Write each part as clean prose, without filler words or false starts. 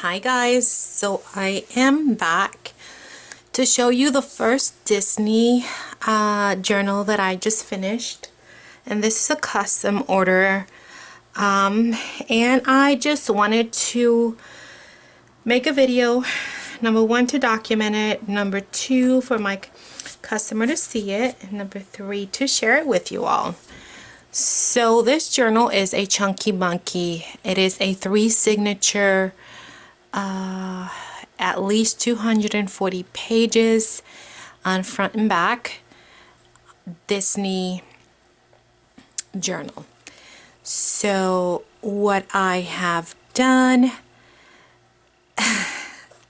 Hi guys, so I am back to show you the first Disney journal that I just finished, and this is a custom order, and I just wanted to make a video, number one, to document it, number two, for my customer to see it, and number three, to share it with you all. So this journal is a chunky monkey. It is a 3 signature, at least 240 pages on front and back Disney journal. So what I have done,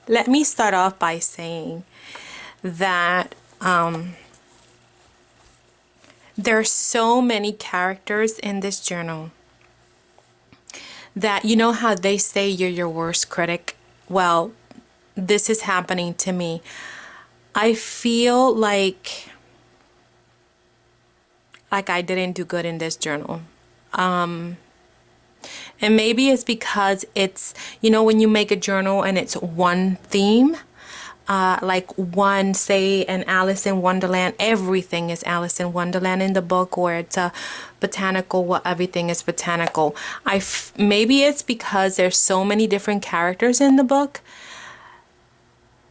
let me start off by saying that there are so many characters in this journal that, you know how they say you're your worst critic? Well, this is happening to me. I feel like I didn't do good in this journal. And maybe it's because it's, you know, when you make a journal and it's one theme, like one, say, an Alice in Wonderland, everything is Alice in Wonderland in the book, or it's a botanical, well, everything is botanical. Maybe it's because there's so many different characters in the book.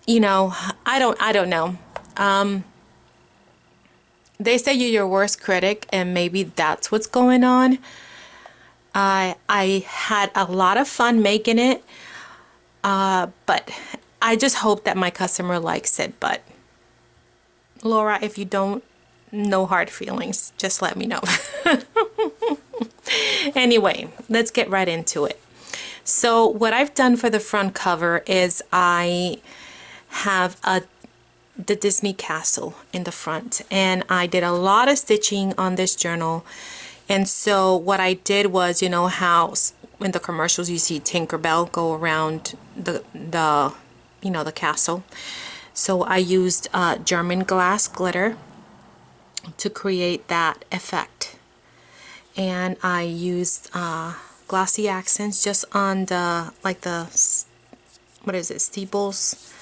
You know, I don't know. They say you're your worst critic, and maybe that's what's going on. I had a lot of fun making it, but I just hope that my customer likes it. But Laura, if you don't, no hard feelings, just let me know. Anyway, let's get right into it. So what I've done for the front cover is I have the Disney castle in the front, and I did a lot of stitching on this journal. And so what I did was, you know how in the commercials you see Tinkerbell go around the you know, the castle. So I used German glass glitter to create that effect, and I used glossy accents just on the, like the, what is it, steeples,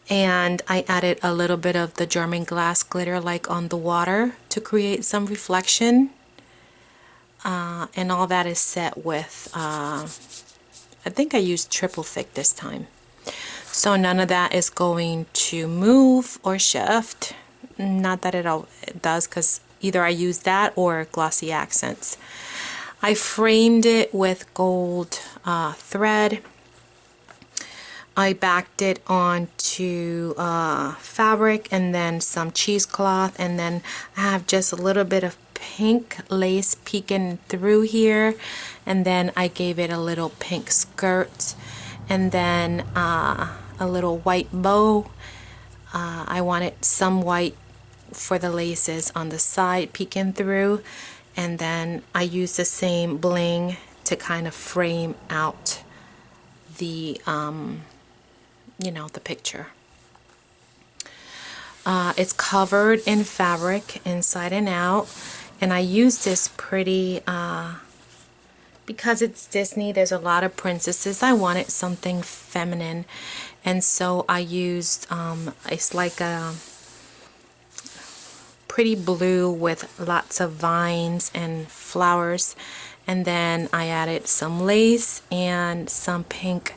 and I added a little bit of the German glass glitter like on the water to create some reflection, and all that is set with I think I used triple thick this time. So none of that is going to move or shift. Not that it does, because either I use that or glossy accents. I framed it with gold thread. I backed it onto fabric and then some cheesecloth, and then I have just a little bit of pink lace peeking through here, and then I gave it a little pink skirt, and then a little white bow. I wanted some white for the laces on the side peeking through, and then I used the same bling to kind of frame out the you know, the picture. It's covered in fabric inside and out, and I use this pretty because it's Disney, there's a lot of princesses. I wanted something feminine, and so I used it's like a pretty blue with lots of vines and flowers, and then I added some lace and some pink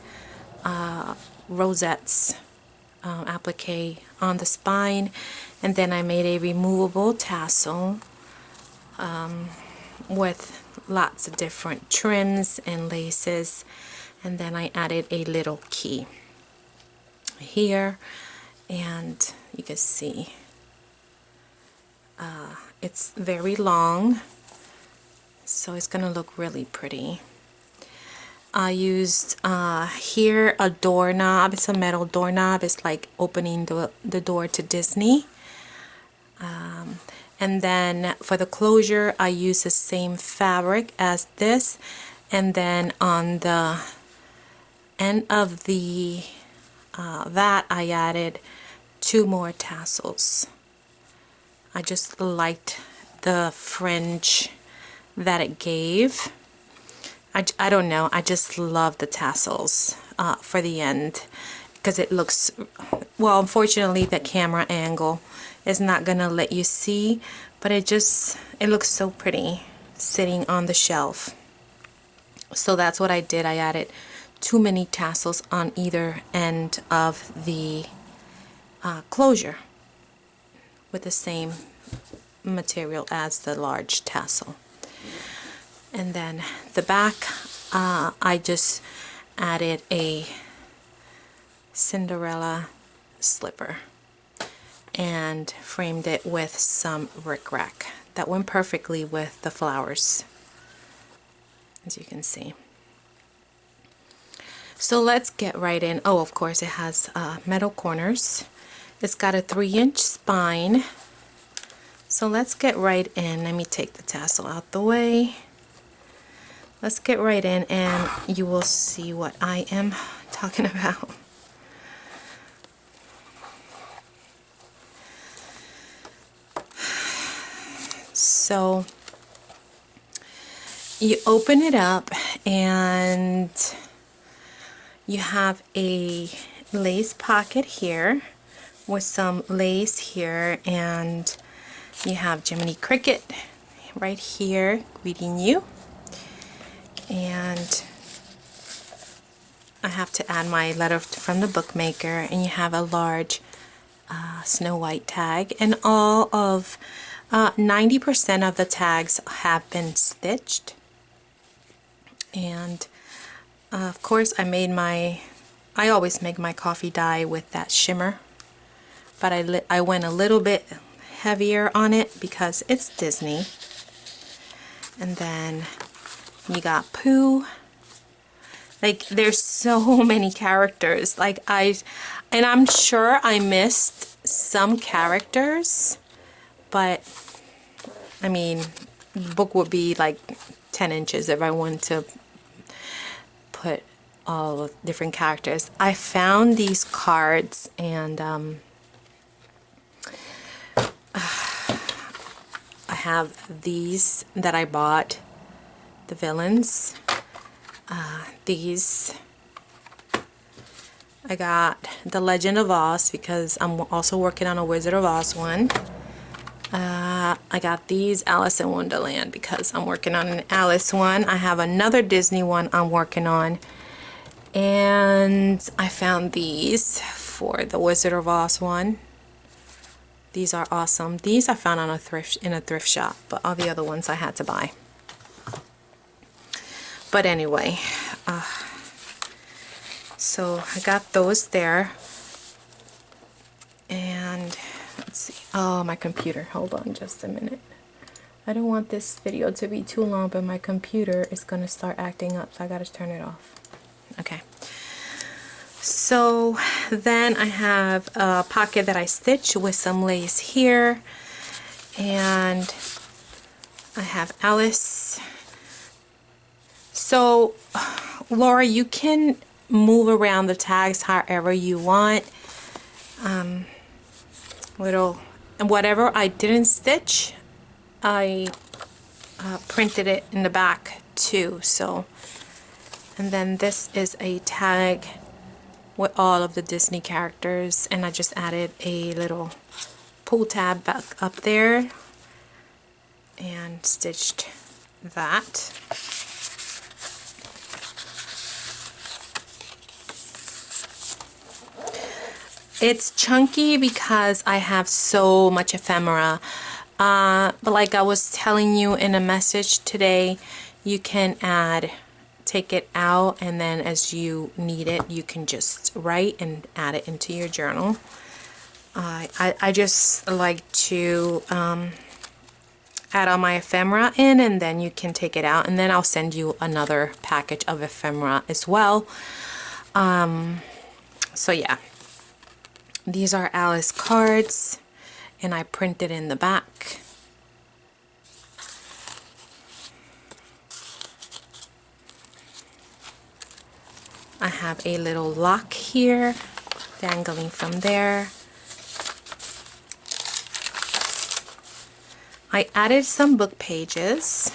rosettes applique on the spine, and then I made a removable tassel with lots of different trims and laces, and then I added a little key here, and you can see it's very long, so it's gonna look really pretty. I used here a doorknob. It's a metal doorknob. It's like opening the door to Disney. And then for the closure, I used the same fabric as this, and then on the end of the that I added 2 more tassels. I just liked the fringe that it gave. I don't know, I just love the tassels. for the end, because it looks, well, unfortunately the camera angle is not gonna let you see, but it looks so pretty sitting on the shelf. So that's what I did. I added 2 mini tassels on either end of the closure with the same material as the large tassel. And then the back, I just added a Cinderella slipper and framed it with some rickrack. That went perfectly with the flowers, as you can see. So let's get right in. Oh, of course it has metal corners. It's got a 3-inch spine. So let's get right in. Let me take the tassel out the way. Let's get right in and you will see what I am talking about. So you open it up and you have a lace pocket here with some lace here, and you have Jiminy Cricket right here greeting you. And I have to add my letter from the bookmaker, and you have a large Snow White tag, and all of 90% of the tags have been stitched. And of course I always make my coffee dye with that shimmer, but I went a little bit heavier on it because it's Disney. And then you got Pooh. Like, there's so many characters. Like, and I'm sure I missed some characters, but I mean, the book would be like 10 inches if I wanted to put all the different characters. I found these cards, and I have these that I bought, the villains. These I got the Legend of Oz because I'm also working on a Wizard of Oz one. I got these Alice in Wonderland because I'm working on an Alice one. I have another Disney one I'm working on, and I found these for the Wizard of Oz one. These are awesome. These I found on in a thrift shop, but all the other ones I had to buy. But anyway, so I got those there. And let's see. Oh, my computer. Hold on just a minute. I don't want this video to be too long, but my computer is going to start acting up, so I got to turn it off. Okay. So then I have a pocket that I stitched with some lace here. And I have Alice. So, Laura, you can move around the tags however you want. And whatever I didn't stitch, I printed it in the back too. So, and then this is a tag with all of the Disney characters, and I just added a little pull tab back up there and stitched that. It's chunky because I have so much ephemera, but like I was telling you in a message today, you can take it out, and then as you need it, you can just write and add it into your journal. I just like to add all my ephemera in, and then you can take it out, and then I'll send you another package of ephemera as well. So yeah. These are Alice cards, and I printed in the back. I have a little lock here, dangling from there. I added some book pages.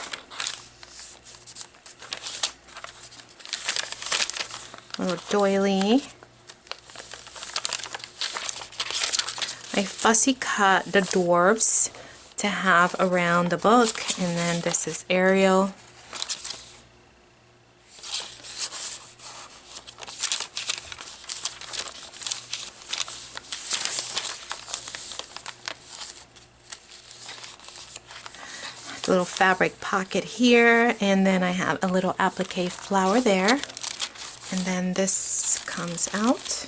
little doily. I fussy cut the dwarves to have around the book, and then this is Ariel. Little fabric pocket here, and then I have a little applique flower there, and then this comes out,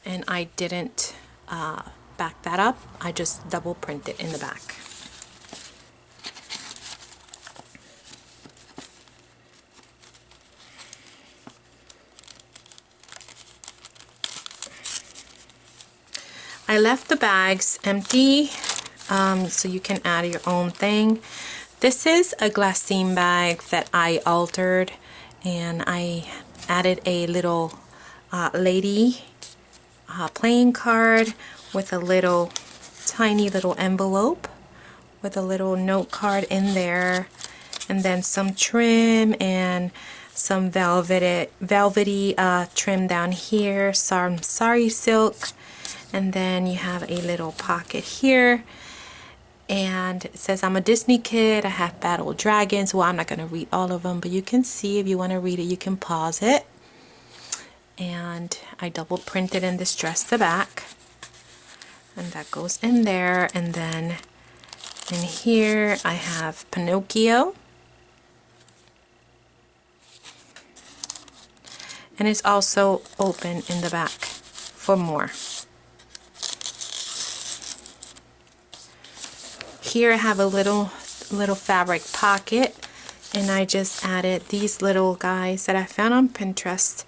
and I didn't back that up, I just double print it in the back. I left the bags empty so you can add your own thing. This is a glassine bag that I altered, and I added a little lady playing card with a little tiny little envelope with a little note card in there, and then some trim and some velvety trim down here, some sari silk, and then you have a little pocket here. And it says, I'm a Disney kid, I have battled dragons. Well, I'm not going to read all of them, but you can see, if you want to read it, you can pause it. And I double printed and distressed the back, and that goes in there. And then in here I have Pinocchio, and it's also open in the back for more. Here I have a little fabric pocket, and I just added these little guys that I found on Pinterest,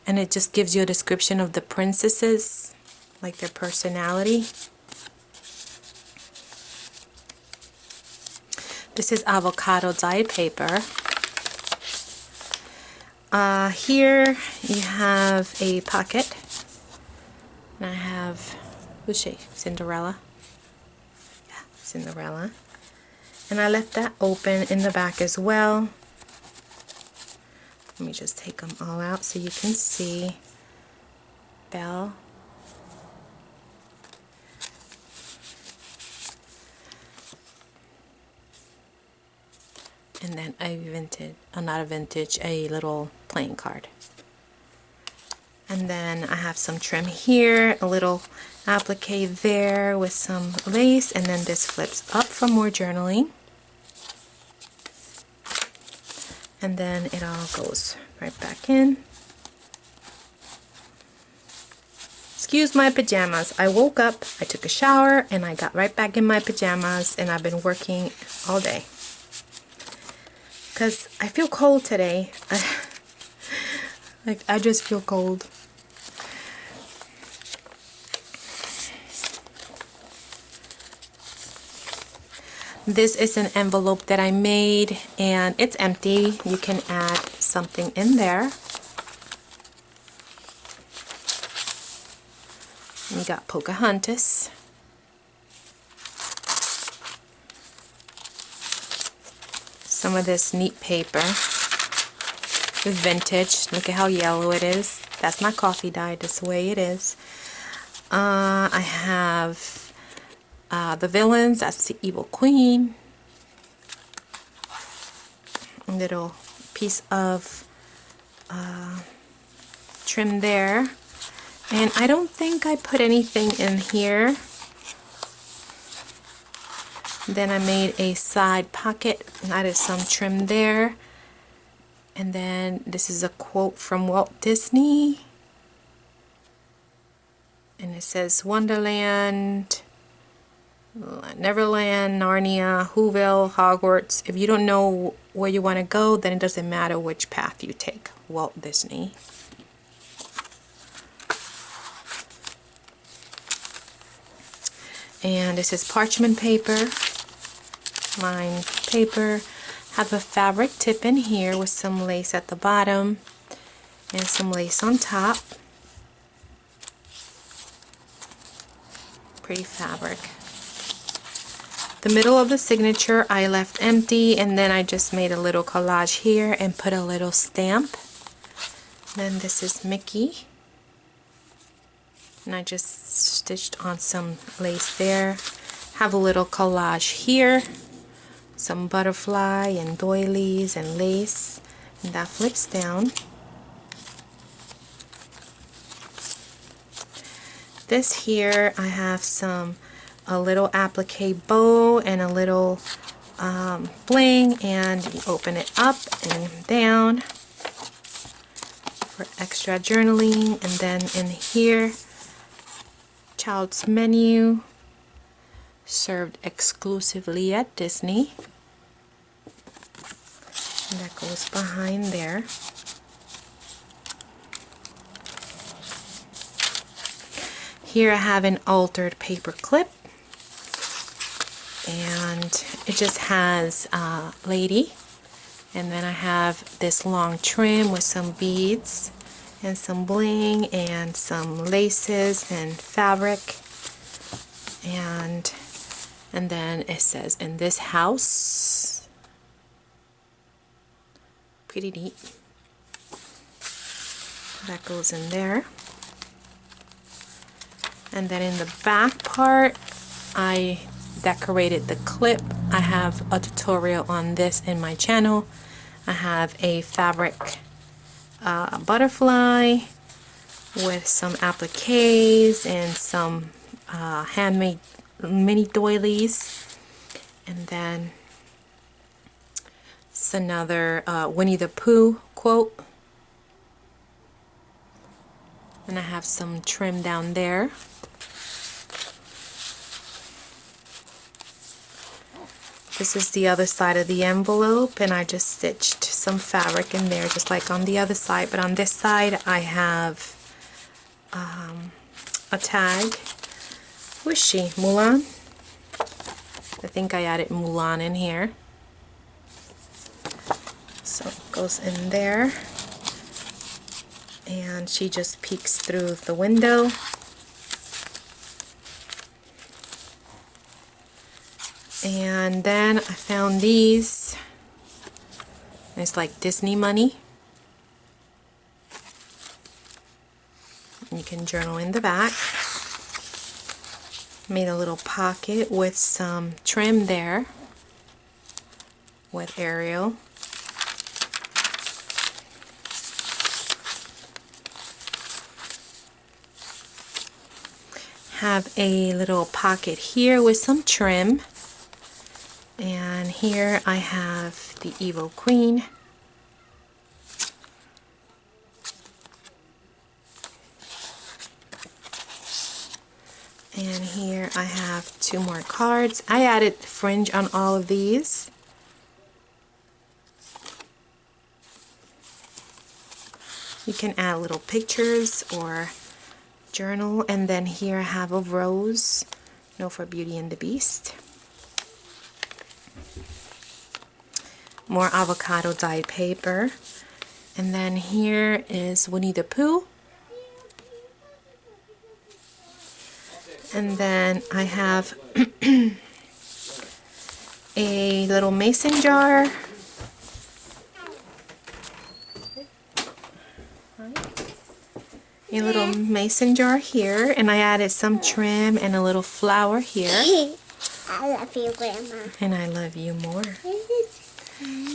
and it just gives you a description of the princesses, like their personality. This is avocado dyed paper. Here you have a pocket, and I have, who's she? Cinderella. Cinderella, and I left that open in the back as well. Let me just take them all out so you can see. Belle, and then a vintage, not a vintage, a little playing card. And then I have some trim here, a little applique there with some lace, and then this flips up for more journaling. And then it all goes right back in. Excuse my pajamas. I woke up, I took a shower, and I got right back in my pajamas, and I've been working all day. Because I feel cold today. I just feel cold. This is an envelope that I made, and it's empty. You can add something in there. We got Pocahontas. Some of this neat paper with vintage. Look at how yellow it is. That's not coffee dyed, that's the way it is. I have the villains. That's the Evil Queen. A little piece of trim there. And I don't think I put anything in here. Then I made a side pocket and added some trim there. And then this is a quote from Walt Disney. And it says, Wonderland, Neverland, Narnia, Whoville, Hogwarts. If you don't know where you want to go, then it doesn't matter which path you take. Walt Disney. And this is parchment paper, lined paper. Have a fabric tip in here with some lace at the bottom and some lace on top. Pretty fabric. The middle of the signature I left empty, and then I just made a little collage here and put a little stamp. Then this is Mickey, and I just stitched on some lace there. Have a little collage here, some butterfly and doilies and lace, and that flips down. This here, I have a little applique bow and a little bling, and you open it up and down for extra journaling. And then in here, child's menu, served exclusively at Disney, and that goes behind there. Here I have an altered paper clip, and it just has a lady, and then I have this long trim with some beads and some bling and some laces and fabric, and then it says, "In this house." Pretty neat. That goes in there. And then in the back part, I decorated the clip. I have a tutorial on this in my channel. I have a fabric butterfly with some appliques and some handmade mini doilies. And then it's another Winnie the Pooh quote. And I have some trim down there. This is the other side of the envelope, and I just stitched some fabric in there just like on the other side, but on this side I have a tag. Who is she? Mulan? I think I added Mulan in here. So it goes in there, and she just peeks through the window. And then I found these. It's like Disney money. You can journal in the back. Made a little pocket with some trim there with Ariel. Have a little pocket here with some trim. And here I have the Evil Queen. And here I have 2 more cards. I added fringe on all of these. You can add little pictures or journal. And then here I have a rose, for Beauty and the Beast. More avocado dyed paper. And then here is Winnie the Pooh. And then I have a little mason jar. A little mason jar here, and I added some trim and a little flower here. I love you, Grandma. And I love you more.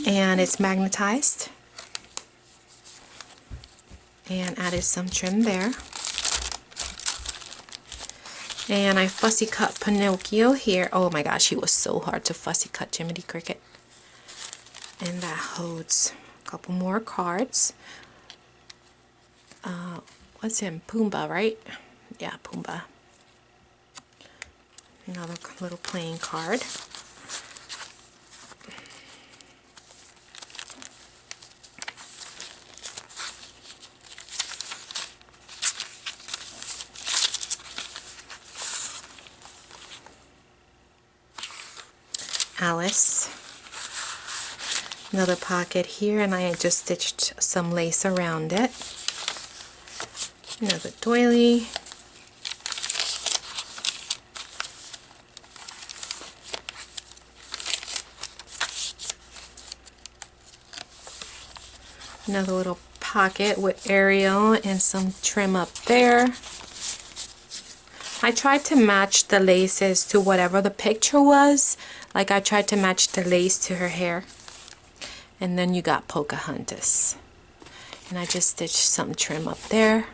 And it's magnetized. And added some trim there. And I fussy cut Pinocchio here. Oh my gosh, he was so hard to fussy cut, Jiminy Cricket. And that holds a couple more cards. What's him? Pumbaa, right? Yeah, Pumbaa. Another little playing card. Alice. Another pocket here, and I just stitched some lace around it. Another doily. Another little pocket with Ariel and some trim up there. I tried to match the laces to whatever the picture was. Like I tried to match the lace to her hair. And then you got Pocahontas. And I just stitched some trim up there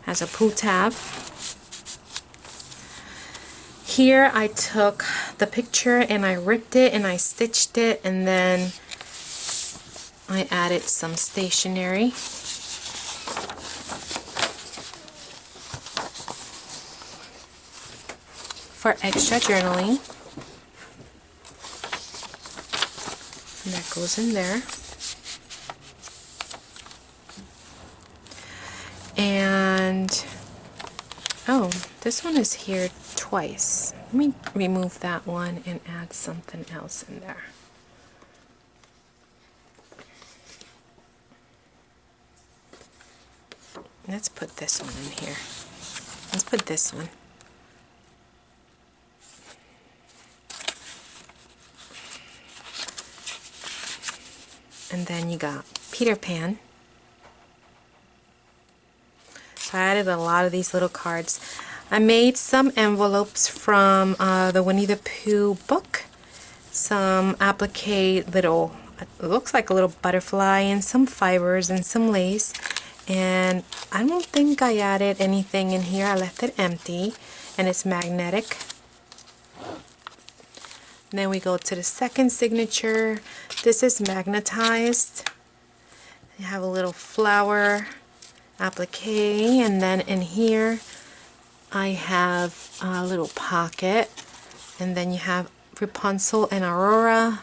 as a pull tab. Here I took the picture and I ripped it and I stitched it, and then I added some stationery. For extra journaling. And that goes in there. And oh, this one is here twice. Let me remove that one and add something else in there. Let's put this one in here. Let's put this one. And then you got Peter Pan. So I added a lot of these little cards. I made some envelopes from the Winnie the Pooh book. Some applique little, it looks like a little butterfly, and some fibers and some lace. And I don't think I added anything in here. I left it empty, and it's magnetic. And then we go to the second signature. This is magnetized. You have a little flower applique, and then in here I have a little pocket, and then you have Rapunzel and Aurora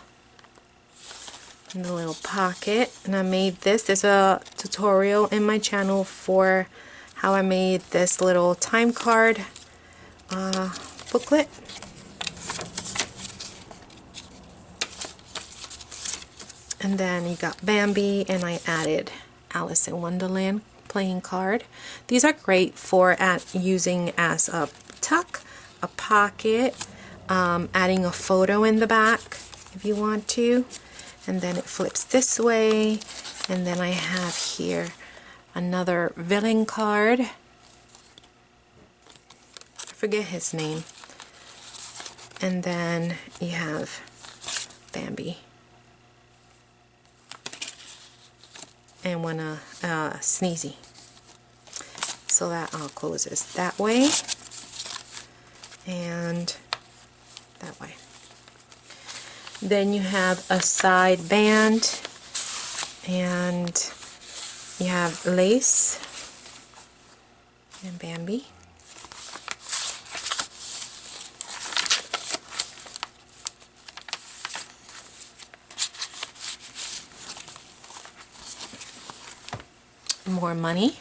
in the little pocket. And I made this. There's a tutorial in my channel for how I made this little time card booklet. And then you got Bambi, and I added Alice in Wonderland playing card. These are great for using as a tuck, a pocket, adding a photo in the back if you want to. And then it flips this way. And then I have here another villain card. I forget his name. And then you have Bambi. And one sneezy. So that all closes that way and that way. Then you have a side band, and you have lace and Bambi. More money.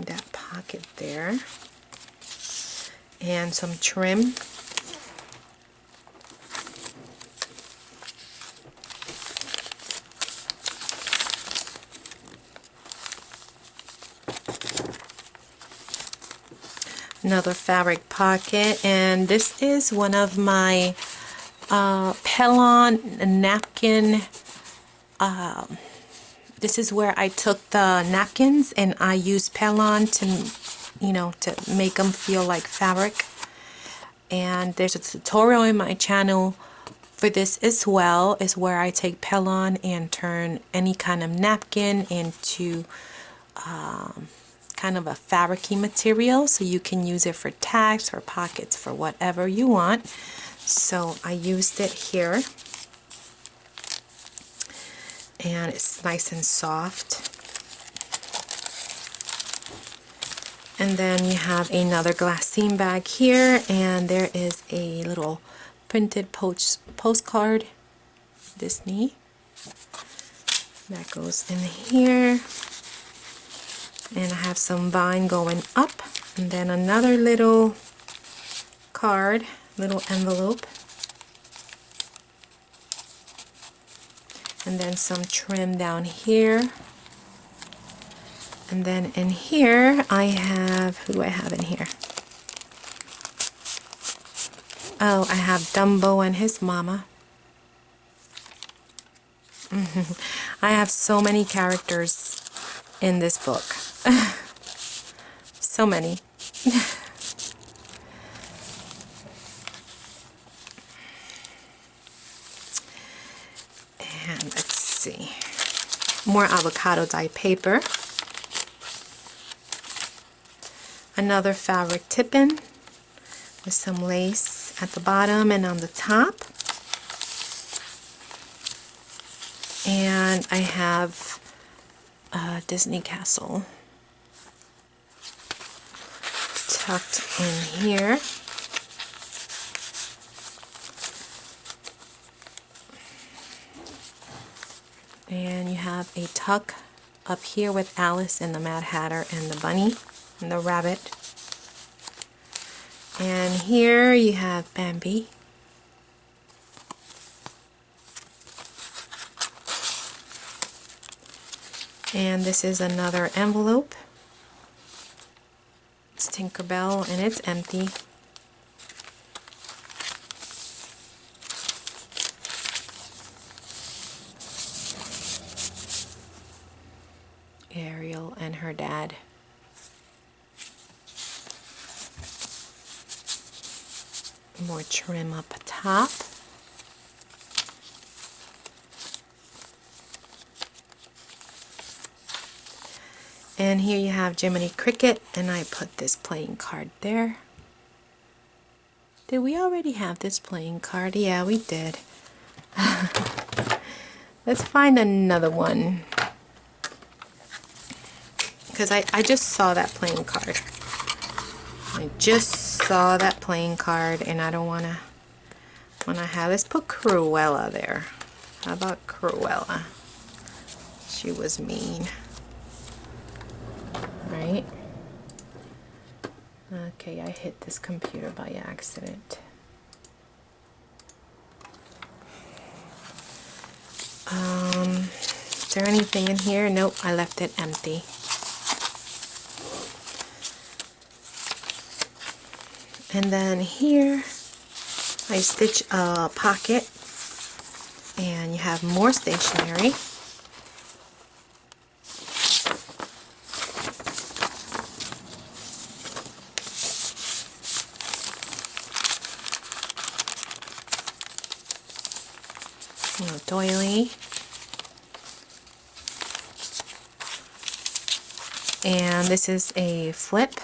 That pocket there. And some trim. Another fabric pocket, and this is one of my Pellon napkin. This is where I took the napkins and I used Pellon to, you know, to make them feel like fabric. And there's a tutorial in my channel for this as well, is where I take Pellon and turn any kind of napkin into kind of a fabric-y material, so you can use it for tags, for pockets, for whatever you want. So I used it here, and it's nice and soft. And then you have another glassine bag here, and there is a little printed postcard, Disney, that goes in here. And I have some vine going up, and then another little card, little envelope, and then some trim down here, And then in here I have, who do I have in here? Oh, I have Dumbo and his mama. I have so many characters in this book. So many. And let's see. More avocado dye paper. Another fabric tip-in with some lace at the bottom and on the top. And I have a Disney Castle tucked in here. And you have a tuck up here with Alice and the Mad Hatter and the bunny and the rabbit. And here you have Bambi. And this is another envelope. It's Tinkerbell and it's empty. Ariel and her dad. More trim up top. And here you have Jiminy Cricket, and I put this playing card there. Did we already have this playing card? Yeah, we did. Let's find another one. Because I just saw that playing card. I just saw that playing card, and I don't want to have. Let's put Cruella there. How about Cruella? She was mean. Right? Okay, I hit this computer by accident. Is there anything in here? Nope, I left it empty. And then here I stitch a pocket, and you have more stationery. Doily. And this is a flip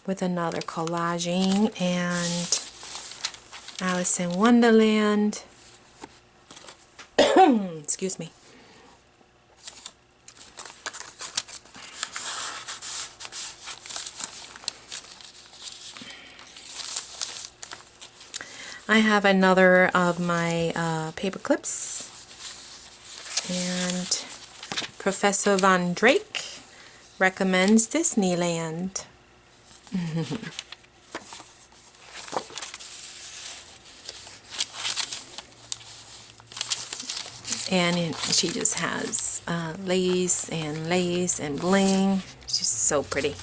with another collaging and Alice in Wonderland. Excuse me. I have another of my paper clips, and Professor Von Drake recommends Disneyland. And she just has lace and bling. She's so pretty.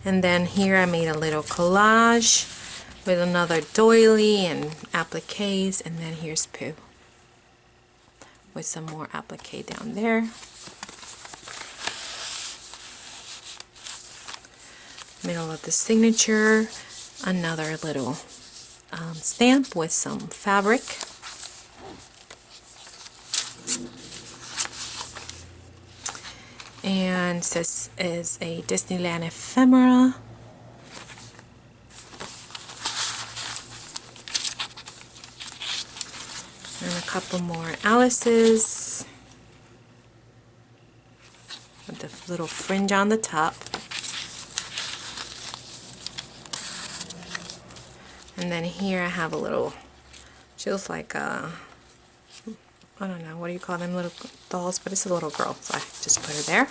And then here I made a little collage with another doily and appliques, and then here's Pooh with some more applique down there. Middle of the signature, another little stamp with some fabric. And this is a Disneyland ephemera. And a couple more Alice's with the little fringe on the top. And then here I have a little, she looks like I don't know, what do you call them, little dolls, but it's a little girl, so I just put her there.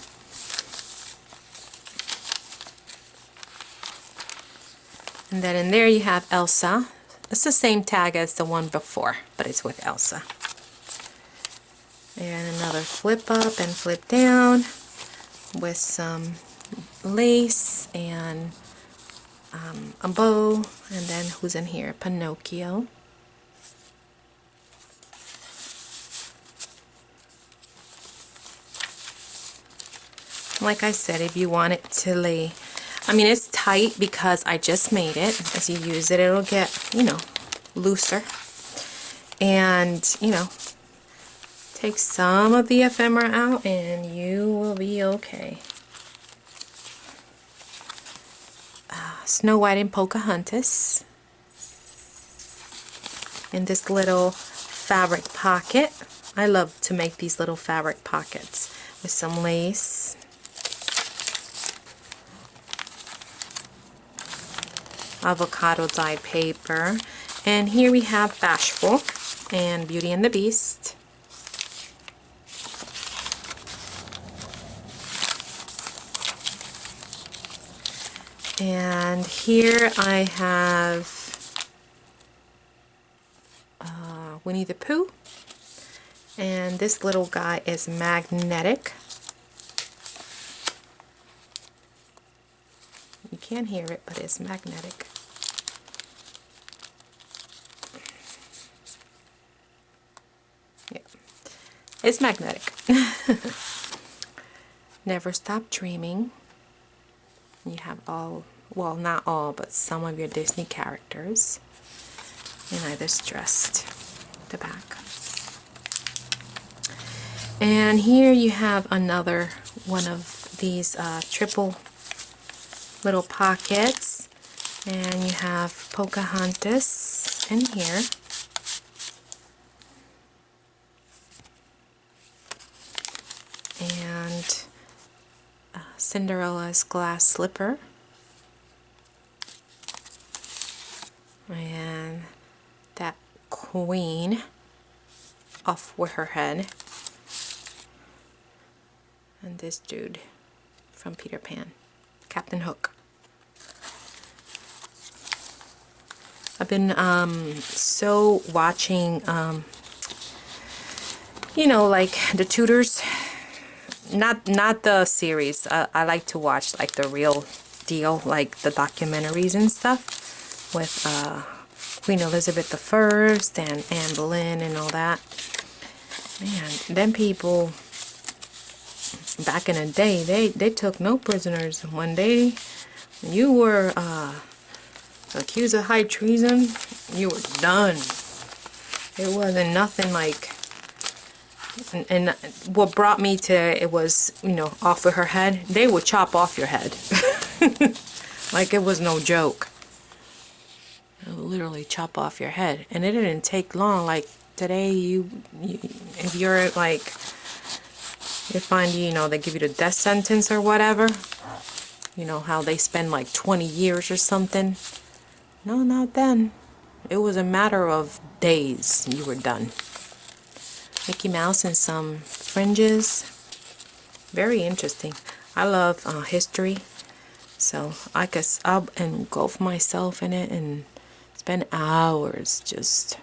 And then in there you have Elsa. It's the same tag as the one before, but it's with Elsa. And another flip up and flip down with some lace and a bow. And then who's in here? Pinocchio. Like I said, if you want it to lay, I mean, it's tight because I just made it. As you use it, it'll get, you know, looser. And, you know, take some of the ephemera out and you will be okay. Snow White and Pocahontas in this little fabric pocket. I love to make these little fabric pockets with some lace. Avocado dyed paper. And here we have Bashful and Beauty and the Beast. And here I have Winnie the Pooh. And this little guy is magnetic. You can't hear it, but it's magnetic. Yeah, it's magnetic. Never Stop Dreaming. You have all, well, not all, but some of your Disney characters. And I distressed the back. And here you have another one of these triple little pockets. And you have Pocahontas in here. And Cinderella's glass slipper. And that queen off with her head. And this dude from Peter Pan, Captain Hook. I've been so watching, you know, like the Tudors. Not the series. I like to watch like the real deal, like the documentaries and stuff with Queen Elizabeth I and Anne Boleyn and all that. Man, them people back in the day, they took no prisoners. When you were accused of high treason, you were done. It wasn't nothing like. And what brought me to it was, you know, off with her head. They would chop off your head. Like it was no joke. They would literally chop off your head. And it didn't take long. Like today, if you're like, they find you, you know, they give you the death sentence or whatever. You know, how they spend like 20 years or something. No, not then. It was a matter of days. You were done. Mickey Mouse and some fringes. Very interesting. I love history, so I'll engulf myself in it and spend hours just.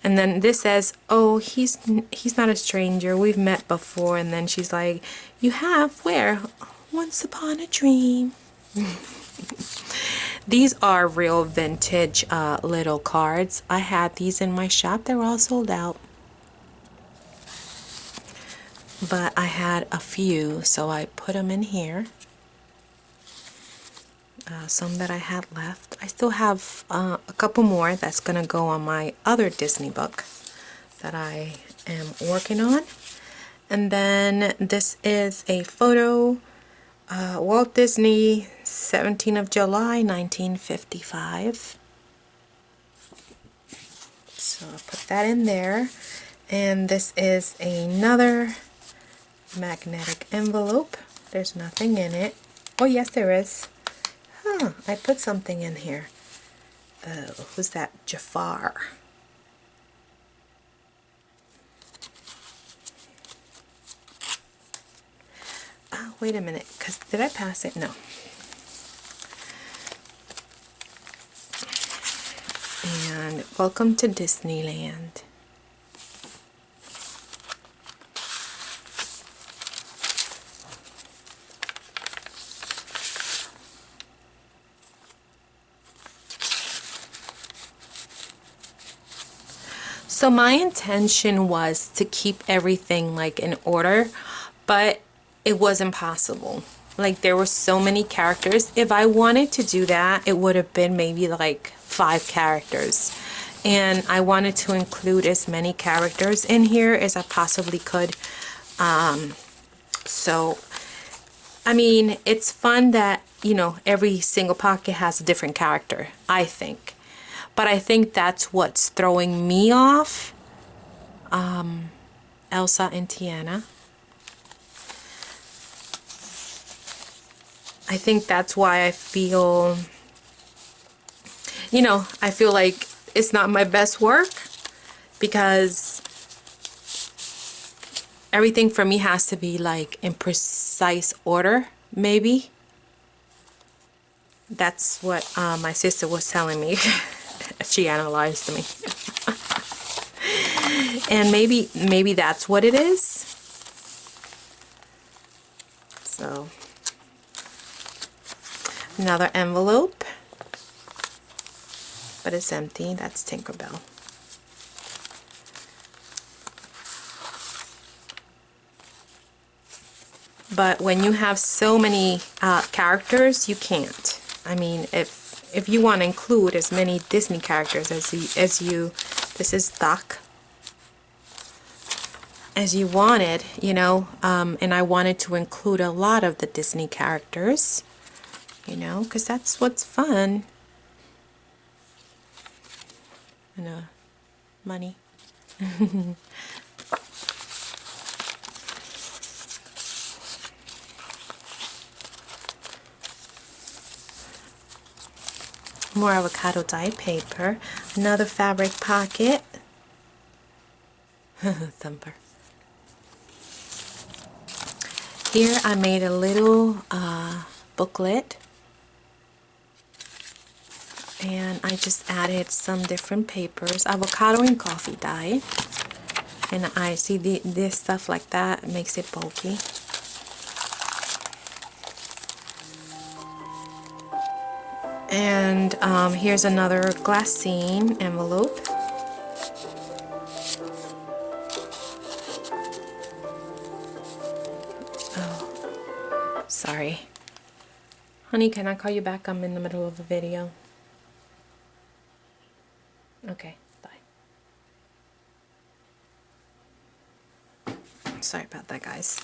And then this says, "Oh, he's not a stranger. We've met before." And then she's like, "You have? Where?" "Once upon a dream." These are real vintage little cards. I had these in my shop. They were all sold out. But I had a few, so I put them in here. Some that I had left. I still have a couple more that's going to go on my other Disney book that I am working on. And then this is a photo. Walt Disney, 17th of July, 1955. So I'll put that in there. And this is another magnetic envelope. There's nothing in it. Oh, yes, there is. Huh, I put something in here. Oh, who's that? Jafar. Oh, wait a minute, because did I pass it? No. And welcome to Disneyland. So my intention was to keep everything like in order, but it wasn't possible. Like there were so many characters. If I wanted to do that, it would have been maybe like 5 characters. And I wanted to include as many characters in here as I possibly could. So, I mean, it's fun that, you know, every single pocket has a different character, I think. But I think that's what's throwing me off. Elsa and Tiana. I think that's why I feel, you know, I feel like it's not my best work, because everything for me has to be like in precise order, maybe. That's what my sister was telling me. She analyzed me. And maybe that's what it is. So, another envelope, but it's empty. That's Tinkerbell. But when you have so many characters, you can't. I mean, if you want to include as many Disney characters as you this is Doc, as you wanted, you know, and I wanted to include a lot of the Disney characters, you know, because that's what's fun. And money. More avocado dyed paper. Another fabric pocket. Thumper. Here I made a little booklet, and I just added some different papers, avocado and coffee dye, and I see this stuff like that makes it bulky. And here's another glassine envelope. Sorry. Honey, can I call you back? I'm in the middle of a video. Okay, bye. Sorry about that, guys.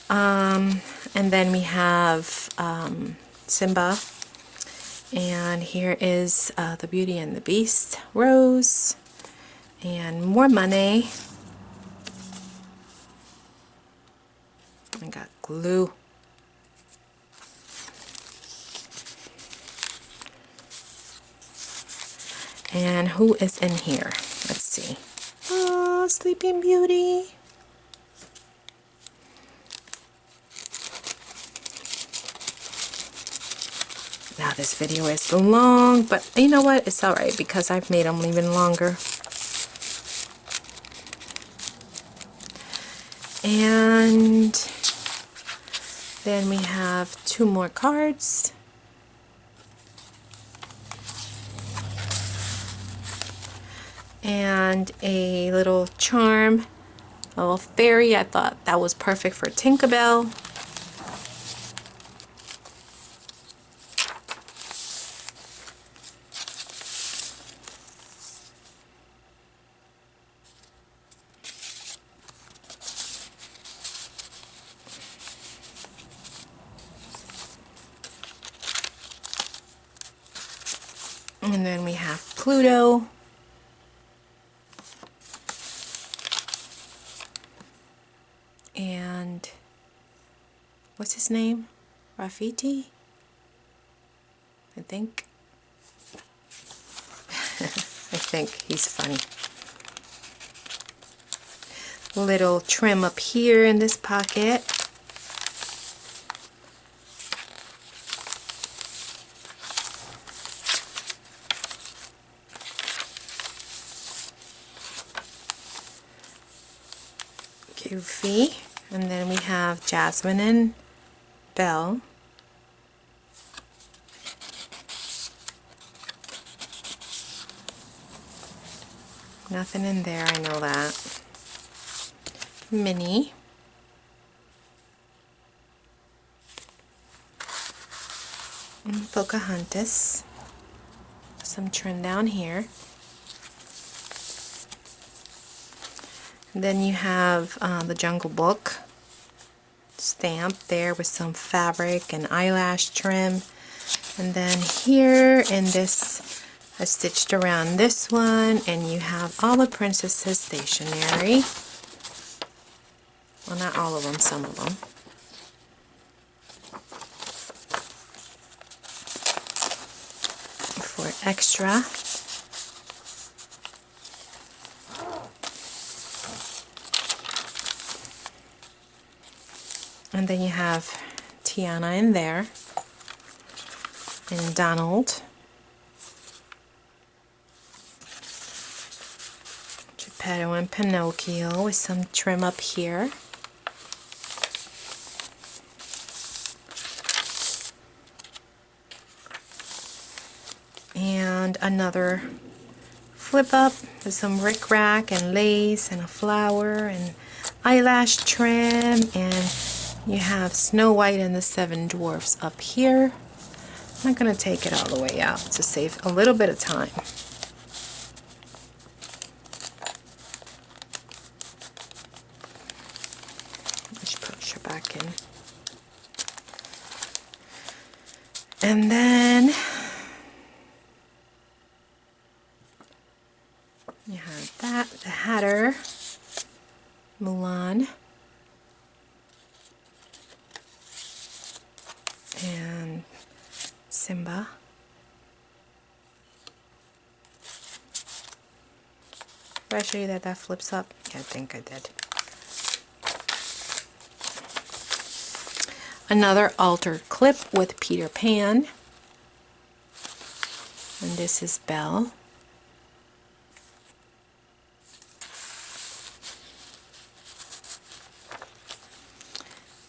And then we have Simba. And here is the Beauty and the Beast, Rose, and more money. I got glue. And who is in here? Let's see. Oh, Sleeping Beauty. Now this video is long, but you know what? It's alright because I've made them even longer. And then we have 2 more cards. And a little charm, a little fairy. I thought that was perfect for Tinkerbell. And then we have Pluto. And what's his name? Rafiki? I think. I think he's funny. Little trim up here in this pocket. Goofy. And then we have Jasmine and Belle. Nothing in there, I know that. Minnie. And Pocahontas. Some trim down here. And then you have the Jungle Book stamp there with some fabric and eyelash trim. And then here in this, I stitched around this one, and you have all the princesses stationery. Well, not all of them, some of them. For extra. And then you have Tiana in there, and Donald, Geppetto and Pinocchio with some trim up here. And another flip up with some rickrack and lace and a flower and eyelash trim, and you have Snow White and the Seven Dwarfs up here. I'm not going to take it all the way out to save a little bit of time. Let's put you back in. And then you have that, the Hatter, Mulan, and Simba. Did I show you that that flips up? Yeah, I think I did. Another altered clip with Peter Pan. And this is Belle.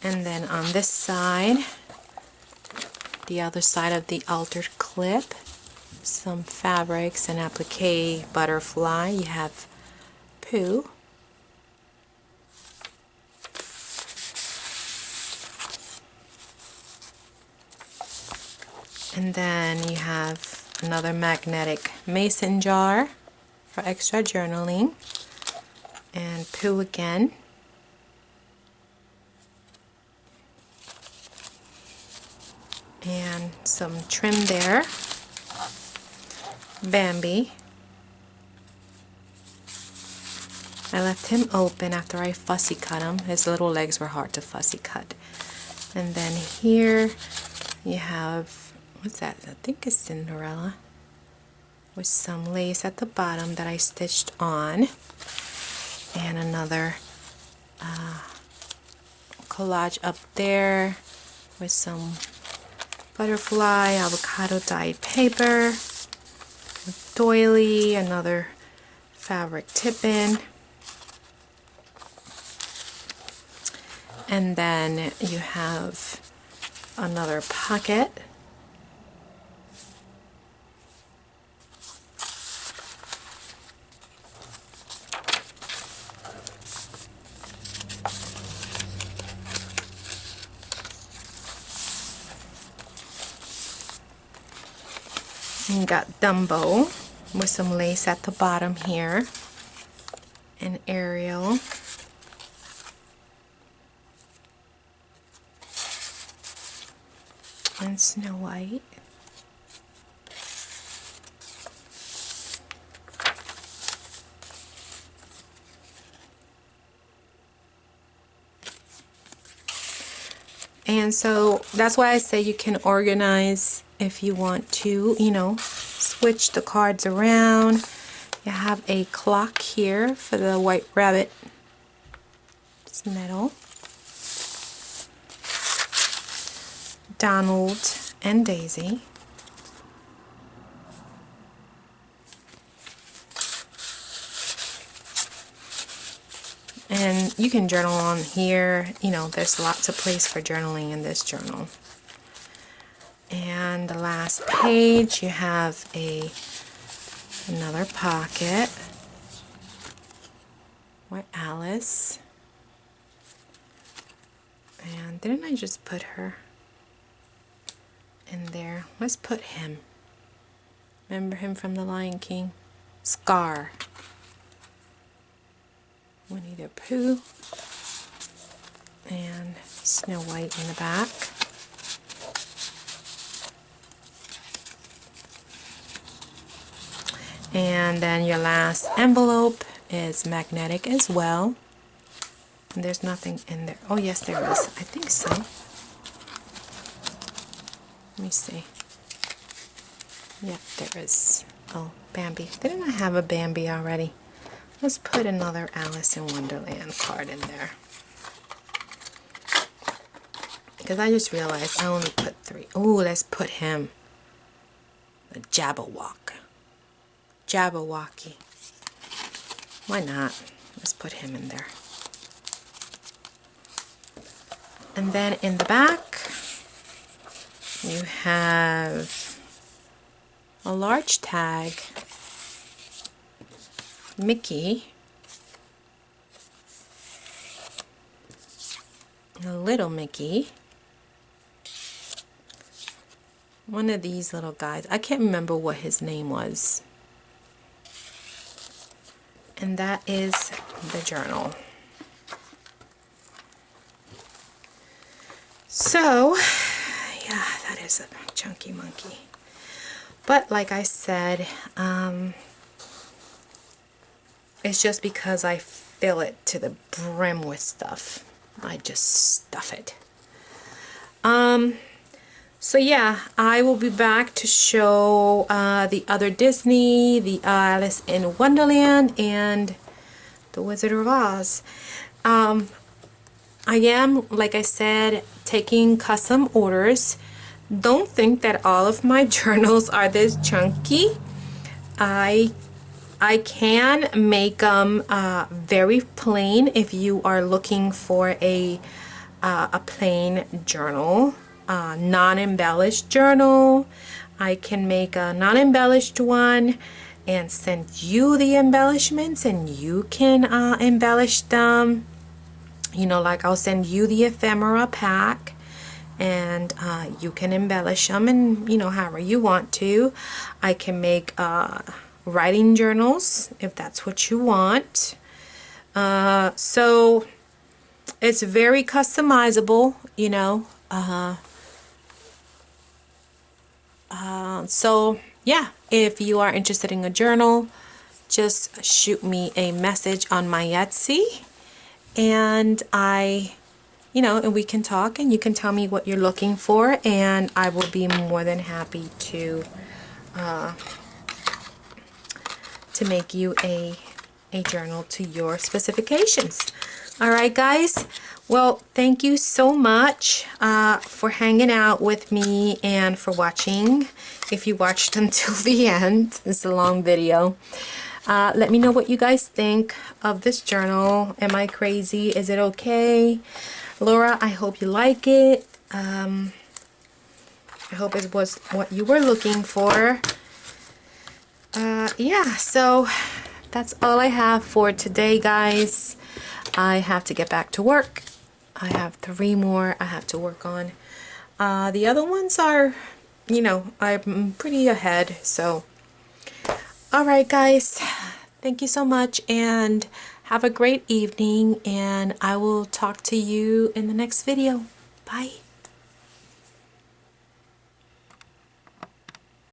And then on this side, the other side of the altered clip, some fabrics and applique butterfly. You have Pooh. And then you have another magnetic mason jar for extra journaling. And Pooh again. And some trim there. Bambi. I left him open after I fussy cut him. His little legs were hard to fussy cut. And then here you have, what's that? I think it's Cinderella, with some lace at the bottom that I stitched on. And another collage up there with some butterfly, avocado dyed paper, doily, another fabric tip-in, and then you have another pocket. You got Dumbo with some lace at the bottom here, and Ariel, and Snow White. And so that's why I say you can organize if you want to, you know, switch the cards around. You have a clock here for the White Rabbit. It's metal. Donald and Daisy. And you can journal on here. You know, there's lots of place for journaling in this journal. And the last page, you have another pocket or Alice. And didn't I just put her in there? Let's put him. Remember him from The Lion King? Scar. Winnie the Pooh. And Snow White in the back. And then your last envelope is magnetic as well. And there's nothing in there. Oh yes, there is. I think so. Let me see. Yeah, there is. Oh, Bambi. Didn't I have a Bambi already? Let's put another Alice in Wonderland card in there. Because I just realized I only put 3. Oh, let's put him. The Jabberwock. Jabberwocky. Why not? Let's put him in there. And then in the back, you have a large tag, Mickey, a little Mickey, one of these little guys. I can't remember what his name was. And that is the journal. So, yeah, that is a chunky monkey. But like I said, it's just because I fill it to the brim with stuff. I just stuff it. So yeah, I will be back to show the other Disney, the Alice in Wonderland, and the Wizard of Oz. I am, like I said, taking custom orders. Don't think that all of my journals are this chunky. I can make them very plain if you are looking for a plain journal. Non-embellished journal. I can make a non-embellished one and send you the embellishments, and you can embellish them. You know, like I'll send you the ephemera pack, and you can embellish them, and you know, however you want to. I can make writing journals if that's what you want. So it's very customizable, you know. So yeah, if you are interested in a journal, just shoot me a message on my Etsy, and and we can talk, and you can tell me what you're looking for, and I will be more than happy to make you a journal to your specifications. All right, guys. Well, thank you so much for hanging out with me and for watching. If you watched until the end, it's a long video. Let me know what you guys think of this journal. Am I crazy? Is it okay? Laura, I hope you like it. I hope it was what you were looking for. Yeah, so that's all I have for today, guys. I have to get back to work. I have 3 more I have to work on. The other ones are, you know, I'm pretty ahead. So, alright guys, thank you so much, and have a great evening, and I will talk to you in the next video. Bye.